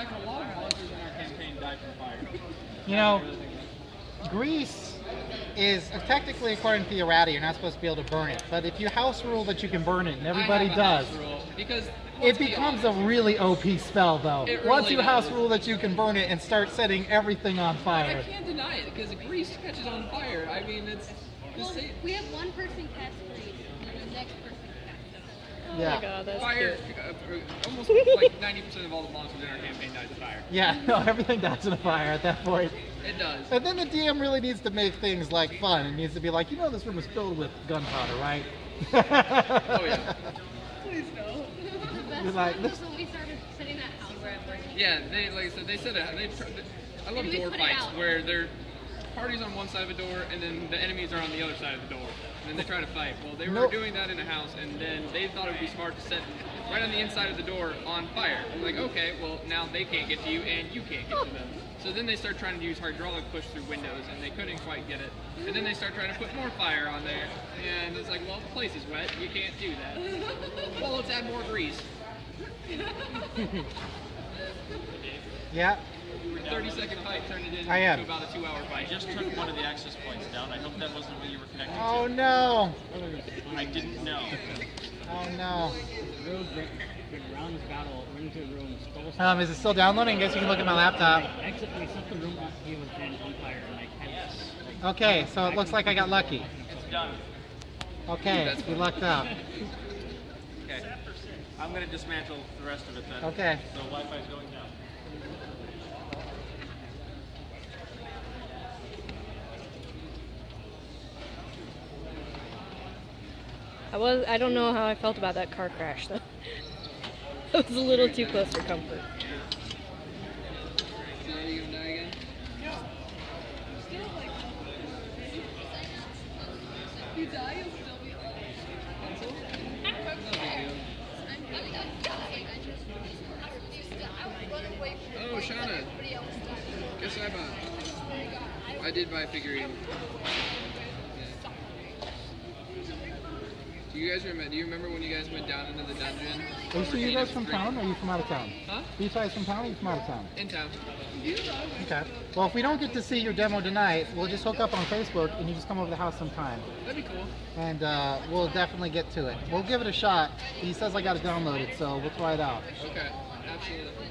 fact, a lot of monsters in our campaign died from fire. You know, grease is technically, according to the errata, you're not supposed to be able to burn it. But if you house rule that you can burn it, and everybody does, because it becomes a really OP spell, though. Really Once you does. house rule that you can burn it and start setting everything on fire. I can't deny it because grease catches on fire. I mean, it's. Well, we have one person cast grease, and the next person casts it. Oh Yeah. my god, that's Fire, cute. almost like 90% of all the monsters in our campaign died to fire. Yeah, no, everything dies in a fire at that point. It does. And then the DM really needs to make things like fun. It needs to be like, you know, this room is filled with gunpowder, right? Oh yeah. Please no. The best like, one was when we started setting that house up. Yeah, they like I said, they said it. I love door fights where they're parties on one side of a door and then the enemies are on the other side of the door. And then they try to fight. Well, they were doing that in a house, and then they thought it would be smart to set right on the inside of the door on fire. I'm like, okay, well, now they can't get to you, and you can't get to them. So then they start trying to use hydraulic push through windows, and they couldn't quite get it. And then they start trying to put more fire on there, and it's like, well, the place is wet, you can't do that. Well, let's add more grease. Yeah. 30-second fight turned it into about a 2-hour fight. I just took one of the access points down. I hope that wasn't what you were connecting to. Oh no! I didn't know. Oh no. Round this battle, run into the room, Is it still downloading? I guess you can look at my laptop. Exit, we set the room up, he was then on fire, and I Okay, so it looks like I got lucky. It's done. Okay, we lucked out. Okay. I'm going to dismantle the rest of it then. Okay. So Wi-Fi's going down. I don't know how I felt about that car crash though. It was a little too close for comfort. So are you gonna die again? You die, you'll still be Oh, Shauna. Guess I bought. I did buy a figurine. Do you remember when you guys went down into the dungeon? So you guys from town, or are you from out of town? Huh? Are you guys from town, or are you from out of town? In town. Okay. Well, if we don't get to see your demo tonight, we'll just hook up on Facebook, and you just come over to the house sometime. That'd be cool. And we'll definitely get to it. We'll give it a shot. He says I got to download it, so we'll try it out. Okay. Absolutely.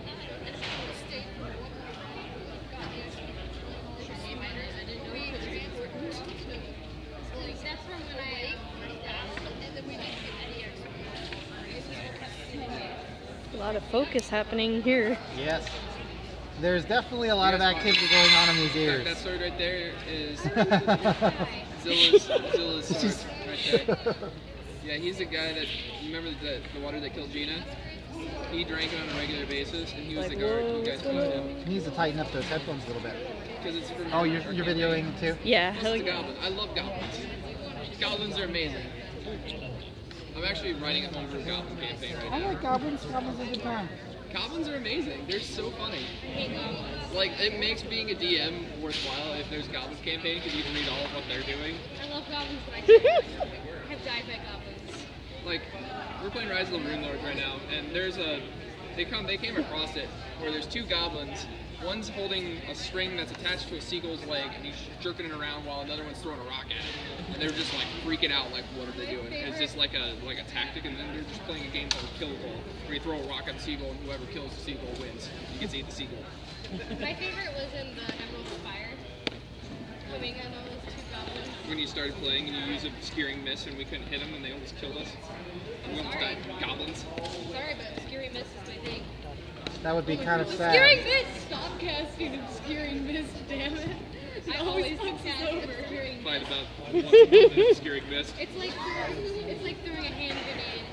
A lot of focus happening here. Yes. There's definitely a lot of activity going on in these ears. That sword right there is Zilla's sword right there. Yeah, he's the guy that, you remember the water that killed Gina? He drank it on a regular basis, and he was the guard who guys killed him. He needs to tighten up those headphones a little bit. Because it's from Oh, you're videoing too? Yeah. This is a goblin. I love goblins. Goblins are amazing. I'm actually writing a homebrew goblin campaign right I now. like goblins. Goblins are a good time. Goblins are amazing. They're so funny. Like, it makes being a DM worthwhile if there's goblins campaign because you can read all of what they're doing. I love goblins, but I can't. I have died by goblins. Like, we're playing Rise of the Rune Lords right now, and there's a they came across it where there's two goblins. One's holding a string that's attached to a seagull's leg, and he's jerking it around while another one's throwing a rock at it. And they're just like freaking out, like, what are they doing? And it's just like a tactic, and then they're just playing a game called Kill Ball, where you throw a rock at the seagull, and whoever kills the seagull wins. You get to eat the seagull. My favorite was in the Emerald Spire. Swimming on those two goblins. When you started playing and you used a obscuring mist and we couldn't hit them and they almost killed us. We almost died. Goblins. Sorry, but obscuring mist is my thing. That would be kind of sad. Obscuring mist! Stop casting obscuring mist, damn it. I always cast obscuring Fight mist. about once a month in obscuring mist. It's like throwing a hand grenade.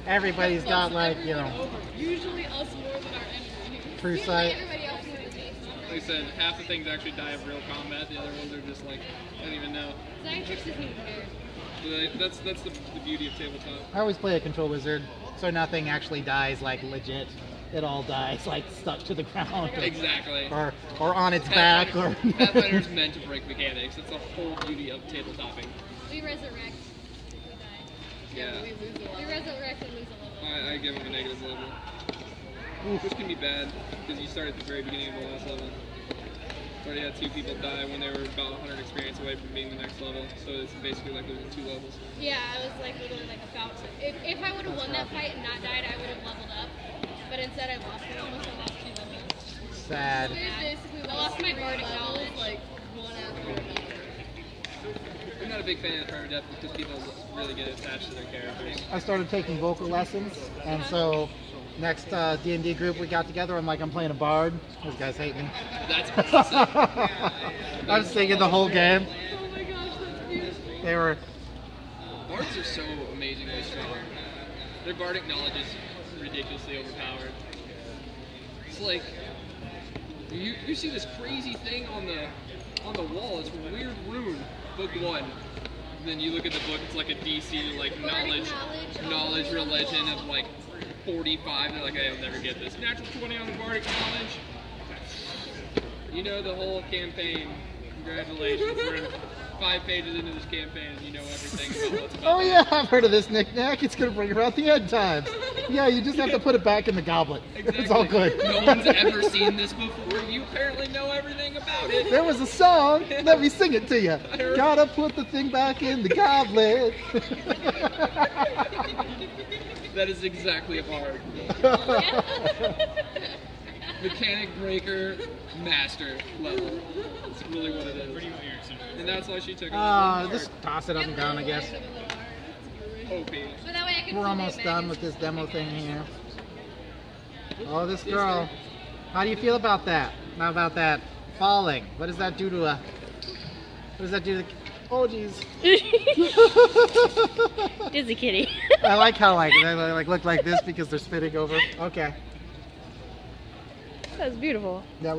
Everybody's got, like, you know, Usually us more than our enemy. true sight. Everybody else is the same. Like I said, half the things actually die of real combat. The other ones are just like, I don't even know. Scientist isn't here. But that's the beauty of tabletop. I always play a control wizard, so nothing actually dies, like, legit. It all dies, like, stuck to the ground. Exactly. Or on its back. Or Pathfinder's meant to break mechanics. That's the whole beauty of tabletopping. We resurrect if we die. Yeah. We resurrect and lose a level. I give him a negative level. which can be bad because you start at the very beginning of the last level. Already had 2 people die when they were about 100 experience away from being the next level, so it's basically like losing 2 levels. Yeah, I was like literally like about to. If I would have won that fight and not died, I would have leveled up. But instead, I lost it almost. I lost 2 levels. Sad. I lost my bardic knowledge like one after another. I'm not a big fan of permadeath death because people really get attached to their characters. I started taking vocal lessons, and so next D&D group we got together, I'm like, I'm playing a bard. Those guys hate me. That's awesome. I'm singing the whole game. Oh my gosh, that's beautiful. They were. Bards are so amazingly strong. Their bardic knowledge is ridiculously overpowered. It's like you see this crazy thing on the wall. It's a weird rune, book 1. And then you look at the book. It's like a DC like knowledge religion of like 45. They're like, I'll never get this. Natural 20 on the bardic knowledge. You know the whole campaign. Congratulations. We're 5 pages into this campaign and you know everything about what's about. Oh yeah, I've heard of this knick-knack. It's gonna bring around the end times. Yeah, you just have to put it back in the goblet. Exactly. It's all good. No one's ever seen this before. You apparently know everything about it. There was a song. Let me sing it to you. Gotta put the thing back in the goblet. That is exactly a bard. Mechanic breaker master level. That's really what it is. And that's why she took it. Just toss it up and down, I guess. OP. So that way I can We're almost done with this demo thing here. Oh, this girl. How do you feel about that? How about that falling? What does that do to a... What does that do to... Oh, jeez. Dizzy kitty. I like how they look like this because they're spinning over. Okay. That was beautiful. That